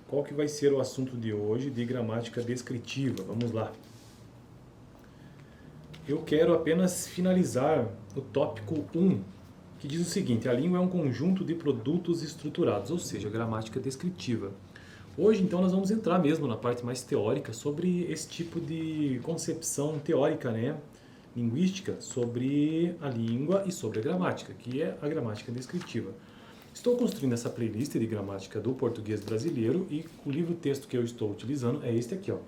Qual que vai ser o assunto de hoje de gramática descritiva? Vamos lá. Eu quero apenas finalizar o tópico 1, que diz o seguinte: a língua é um conjunto de produtos estruturados, ou seja, gramática descritiva. Hoje, então, nós vamos entrar mesmo na parte mais teórica sobre esse tipo de concepção teórica, né, linguística, sobre a língua e sobre a gramática, que é a gramática descritiva. Estou construindo essa playlist de gramática do português brasileiro e o livro-texto que eu estou utilizando é este aqui, ó.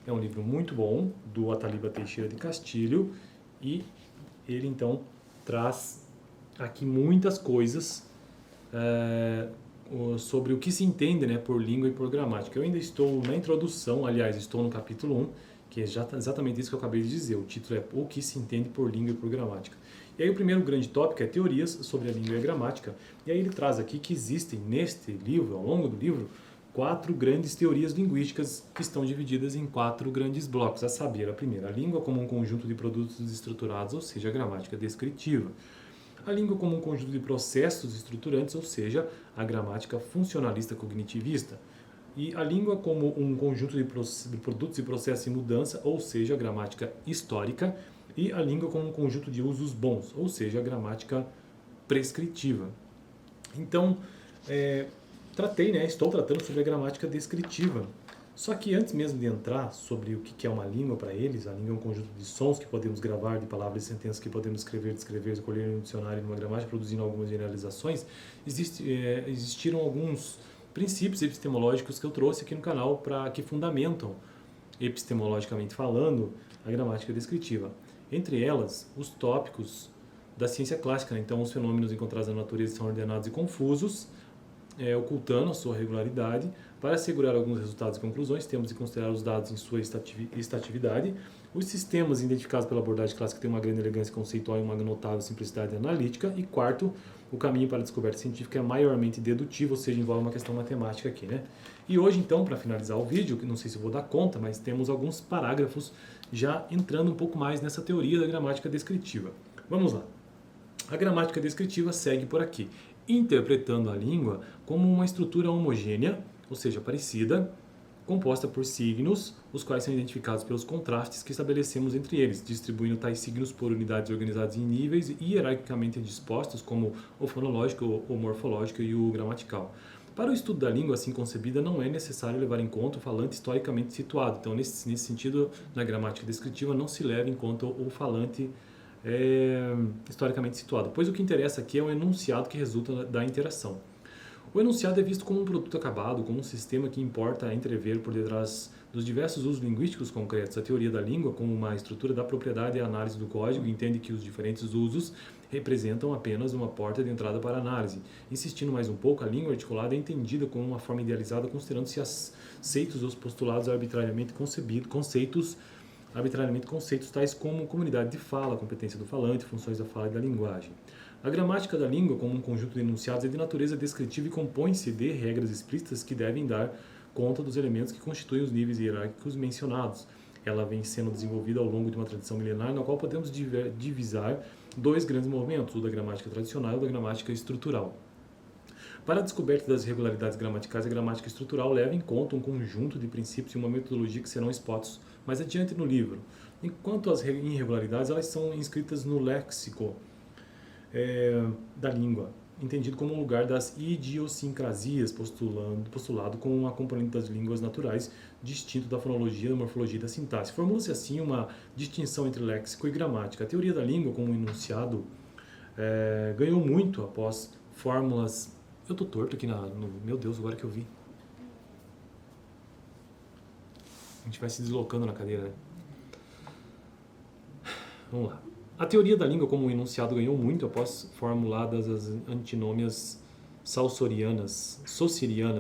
É um livro muito bom, do Ataliba Teixeira de Castilho, e ele, então, traz aqui muitas coisas sobre o que se entende, né, por língua e por gramática. Eu ainda estou na introdução, aliás, estou no capítulo 1, que é exatamente isso que eu acabei de dizer. O título é O que se entende por língua e por gramática. E aí o primeiro grande tópico é teorias sobre a língua e a gramática. E aí ele traz aqui que existem neste livro, ao longo do livro, 4 grandes teorias linguísticas que estão divididas em 4 grandes blocos, a saber, a primeira, a língua como um conjunto de produtos estruturados, ou seja, a gramática descritiva. A língua como um conjunto de processos estruturantes, ou seja, a gramática funcionalista cognitivista. E a língua como um conjunto de produtos e processos em mudança, ou seja, a gramática histórica. E a língua como um conjunto de usos bons, ou seja, a gramática prescritiva. Então, estou tratando sobre a gramática descritiva. Só que antes mesmo de entrar sobre o que é uma língua para eles, a língua é um conjunto de sons que podemos gravar, de palavras e sentenças que podemos escrever, descrever, escolher em um dicionário, numa gramática, produzindo algumas generalizações, existiram alguns princípios epistemológicos que eu trouxe aqui no canal que fundamentam, epistemologicamente falando, a gramática descritiva. Entre elas, os tópicos da ciência clássica, né? Então, os fenômenos encontrados na natureza são ordenados e confusos, ocultando a sua regularidade. Para assegurar alguns resultados e conclusões, temos de considerar os dados em sua estatividade. Os sistemas identificados pela abordagem clássica têm uma grande elegância conceitual e uma notável simplicidade analítica. E quarto, o caminho para a descoberta científica é maiormente dedutivo, ou seja, envolve uma questão matemática aqui, né? E hoje, então, para finalizar o vídeo, que não sei se eu vou dar conta, mas temos alguns parágrafos já entrando um pouco mais nessa teoria da gramática descritiva. Vamos lá. A gramática descritiva segue por aqui, interpretando a língua como uma estrutura homogênea, ou seja, parecida, composta por signos, os quais são identificados pelos contrastes que estabelecemos entre eles, distribuindo tais signos por unidades organizadas em níveis hierarquicamente dispostos, como o fonológico, o morfológico e o gramatical. Para o estudo da língua assim concebida, não é necessário levar em conta o falante historicamente situado. Então, nesse sentido, na gramática descritiva, não se leva em conta o falante historicamente situado, pois o que interessa aqui é o enunciado que resulta da interação. O enunciado é visto como um produto acabado, como um sistema que importa entrever por detrás dos diversos usos linguísticos concretos. A teoria da língua, como uma estrutura da propriedade e análise do código, entende que os diferentes usos representam apenas uma porta de entrada para a análise. Insistindo mais um pouco, a língua articulada é entendida como uma forma idealizada, considerando-se aceitos os postulados arbitrariamente conceitos tais como comunidade de fala, competência do falante, funções da fala e da linguagem. A gramática da língua, como um conjunto de enunciados, é de natureza descritiva e compõe-se de regras explícitas que devem dar conta dos elementos que constituem os níveis hierárquicos mencionados. Ela vem sendo desenvolvida ao longo de uma tradição milenar, na qual podemos divisar 2 grandes movimentos, o da gramática tradicional e o da gramática estrutural. Para a descoberta das irregularidades gramaticais, a gramática estrutural leva em conta um conjunto de princípios e uma metodologia que serão expostos mais adiante no livro. Enquanto as irregularidades, elas são inscritas no léxico da língua, entendido como um lugar das idiosincrasias, postulado como uma componente das línguas naturais, distinto da fonologia, da morfologia e da sintaxe. Formula-se assim uma distinção entre léxico e gramática. A teoria da língua, como enunciado, ganhou muito após fórmulas... Eu tô torto aqui Meu Deus, agora que eu vi. A gente vai se deslocando na cadeira, né? Vamos lá. A teoria da língua como enunciado ganhou muito após formuladas as antinômias saussurianas,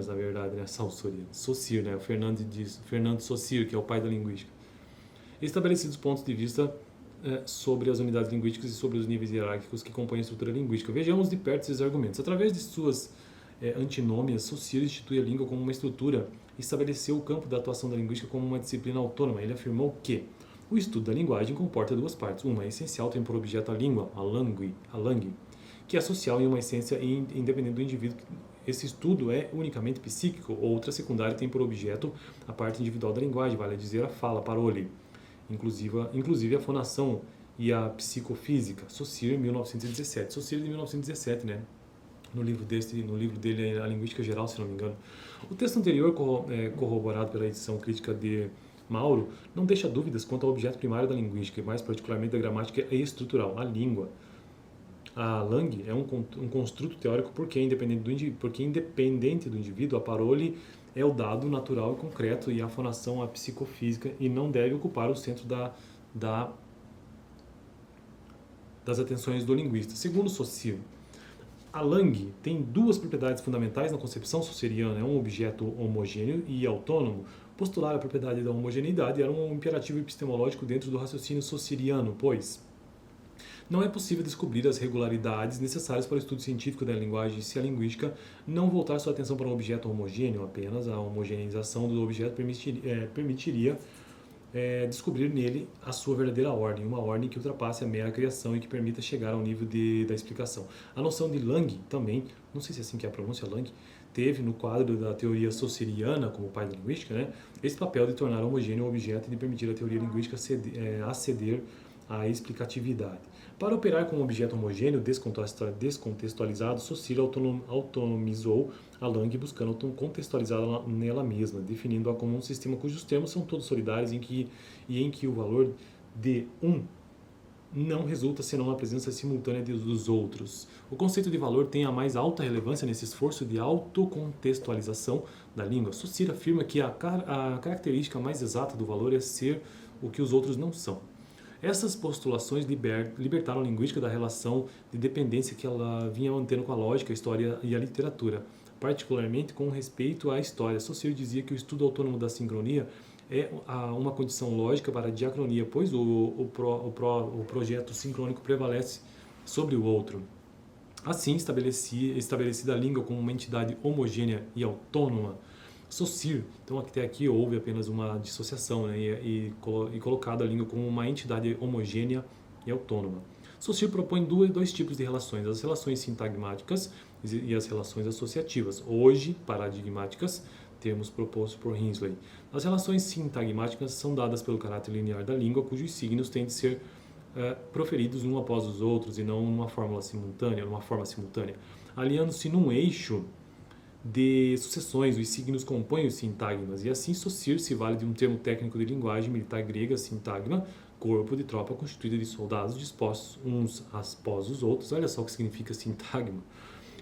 na verdade, né? Saussure, né? O Fernando Saussure, que é o pai da linguística. Estabelecidos pontos de vista sobre as unidades linguísticas e sobre os níveis hierárquicos que compõem a estrutura linguística. Vejamos de perto esses argumentos. Através de suas antinômias, Saussure institui a língua como uma estrutura e estabeleceu o campo da atuação da linguística como uma disciplina autônoma. Ele afirmou que o estudo da linguagem comporta 2 partes. Uma é essencial, tem por objeto a língua, a langue, que é social em uma essência e independente do indivíduo. Esse estudo é unicamente psíquico. Outra secundária tem por objeto a parte individual da linguagem, vale dizer a fala, parole, inclusive a fonação e a psicofísica. Saussure, 1917. Saussure de 1917, né? No livro dele, A Linguística Geral, se não me engano. O texto anterior, corroborado pela edição crítica de Mauro, não deixa dúvidas quanto ao objeto primário da linguística, e mais particularmente da gramática estrutural, a língua. A Lang é um construto teórico porque independente do indivíduo, a parole é o dado natural e concreto e a fonação a psicofísica e não deve ocupar o centro das atenções do linguista. Segundo Saussure, a Lang tem duas propriedades fundamentais na concepção saussuriana, é um objeto homogêneo e autônomo. Postular a propriedade da homogeneidade era um imperativo epistemológico dentro do raciocínio saussuriano, pois não é possível descobrir as regularidades necessárias para o estudo científico da linguagem se a linguística não voltar sua atenção para um objeto homogêneo. Apenas a homogeneização do objeto permitiria descobrir nele a sua verdadeira ordem, uma ordem que ultrapasse a mera criação e que permita chegar ao nível da explicação. A noção de Lang também, não sei se é assim que é a pronúncia, Lang, teve no quadro da teoria saussuriana, como pai da linguística, né, esse papel de tornar homogêneo o objeto e de permitir à teoria linguística aceder à explicatividade. Para operar com um objeto homogêneo descontextualizado, Saussure autonomizou a Lang buscando contextualizá-la nela mesma, definindo-a como um sistema cujos termos são todos solidários em que o valor de um não resulta senão na presença simultânea dos outros. O conceito de valor tem a mais alta relevância nesse esforço de autocontextualização da língua. Saussure afirma que a característica mais exata do valor é ser o que os outros não são. Essas postulações libertaram a linguística da relação de dependência que ela vinha mantendo com a lógica, a história e a literatura, particularmente com respeito à história. Saussure dizia que o estudo autônomo da sincronia é uma condição lógica para a diacronia, pois o projeto sincrônico prevalece sobre o outro. Assim, estabelecida a língua como uma entidade homogênea e autônoma, Saussure, então até aqui houve apenas uma dissociação, né, e colocado a língua como uma entidade homogênea e autônoma. Saussure propõe dois tipos de relações, as relações sintagmáticas e as relações associativas, hoje paradigmáticas, termos propostos por Hensley. As relações sintagmáticas são dadas pelo caráter linear da língua, cujos signos têm de ser proferidos um após os outros e não numa forma simultânea, aliando-se num eixo de sucessões, os signos compõem os sintagmas, e assim Saussure se vale de um termo técnico de linguagem militar grega, sintagma, corpo de tropa constituído de soldados dispostos uns após os outros. Olha só o que significa sintagma.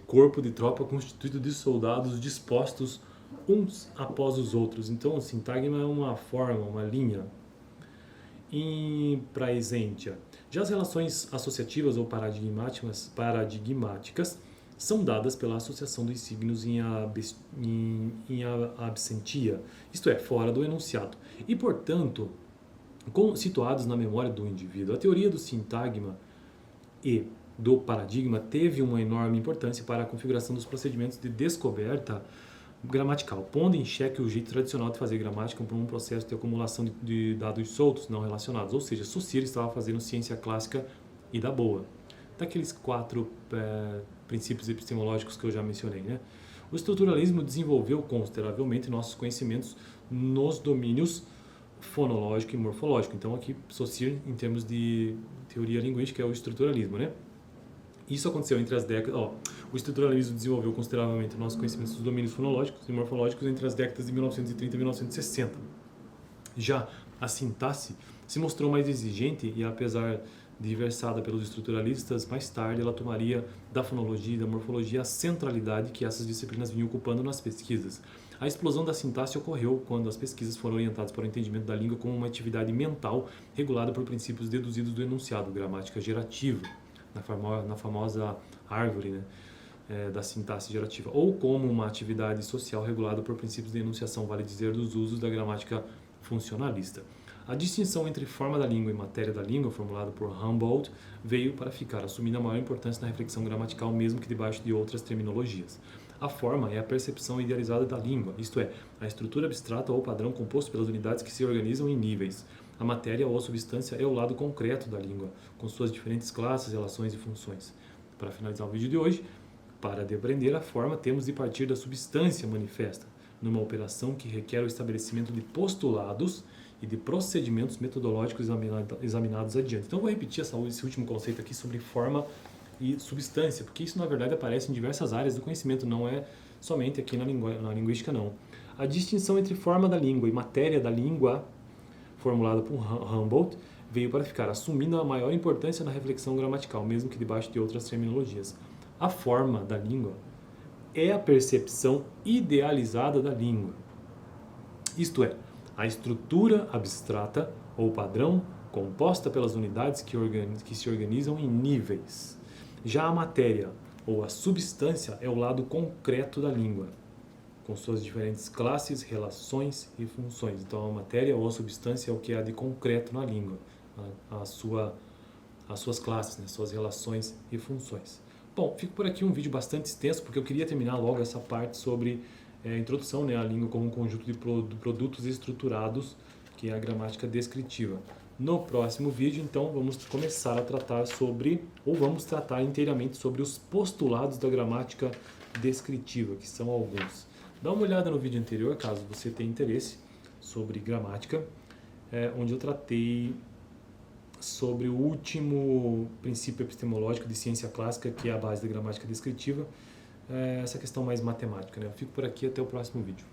Corpo de tropa constituído de soldados dispostos uns após os outros. Então, o sintagma é uma forma, uma linha. Em praesentia. Já as relações associativas ou paradigmáticas são dadas pela associação dos signos em absentia, isto é, fora do enunciado, e, portanto, situados na memória do indivíduo. A teoria do sintagma e do paradigma teve uma enorme importância para a configuração dos procedimentos de descoberta gramatical, pondo em xeque o jeito tradicional de fazer gramática por um processo de acumulação de dados soltos, não relacionados. Ou seja, Saussure estava fazendo ciência clássica e da boa. Daqueles 4 princípios epistemológicos que eu já mencionei, né? O estruturalismo desenvolveu consideravelmente nossos conhecimentos nos domínios fonológico e morfológico. Então, aqui, Saussure, em termos de teoria linguística, é o estruturalismo, né? Isso aconteceu entre as décadas... o estruturalismo desenvolveu consideravelmente nossos conhecimentos dos domínios fonológicos e morfológicos entre as décadas de 1930 e 1960. Já a sintaxe se mostrou mais exigente e, apesar de versada pelos estruturalistas, mais tarde ela tomaria da fonologia e da morfologia a centralidade que essas disciplinas vinham ocupando nas pesquisas. A explosão da sintaxe ocorreu quando as pesquisas foram orientadas para o entendimento da língua como uma atividade mental regulada por princípios deduzidos do enunciado, gramática gerativa, na famosa árvore, né, da sintaxe gerativa, ou como uma atividade social regulada por princípios de enunciação, vale dizer, dos usos da gramática funcionalista. A distinção entre forma da língua e matéria da língua, formulada por Humboldt, veio para ficar, assumindo a maior importância na reflexão gramatical, mesmo que debaixo de outras terminologias. A forma é a percepção idealizada da língua, isto é, a estrutura abstrata ou padrão composto pelas unidades que se organizam em níveis. A matéria ou a substância é o lado concreto da língua, com suas diferentes classes, relações e funções. Para finalizar o vídeo de hoje, para depreender a forma, temos de partir da substância manifesta, numa operação que requer o estabelecimento de postulados e de procedimentos metodológicos examinados adiante. Então, vou repetir esse último conceito aqui sobre forma e substância, porque isso, na verdade, aparece em diversas áreas do conhecimento, não é somente aqui na linguística, não. A distinção entre forma da língua e matéria da língua, formulada por Humboldt, veio para ficar, assumindo a maior importância na reflexão gramatical, mesmo que debaixo de outras terminologias. A forma da língua é a percepção idealizada da língua. Isto é, a estrutura abstrata ou padrão composta pelas unidades que se organizam em níveis. Já a matéria ou a substância é o lado concreto da língua, com suas diferentes classes, relações e funções. Então, a matéria ou a substância é o que há de concreto na língua, as suas classes, né, suas relações e funções. Bom, fico por aqui um vídeo bastante extenso, porque eu queria terminar logo essa parte sobre a introdução, né, à língua como um conjunto de produtos estruturados, que é a gramática descritiva. No próximo vídeo, então, vamos começar a tratar sobre, ou vamos tratar inteiramente sobre os postulados da gramática descritiva, que são alguns. Dá uma olhada no vídeo anterior, caso você tenha interesse, sobre gramática, onde eu tratei sobre o último princípio epistemológico de ciência clássica, que é a base da gramática descritiva, essa questão mais matemática, né? Eu fico por aqui, até o próximo vídeo.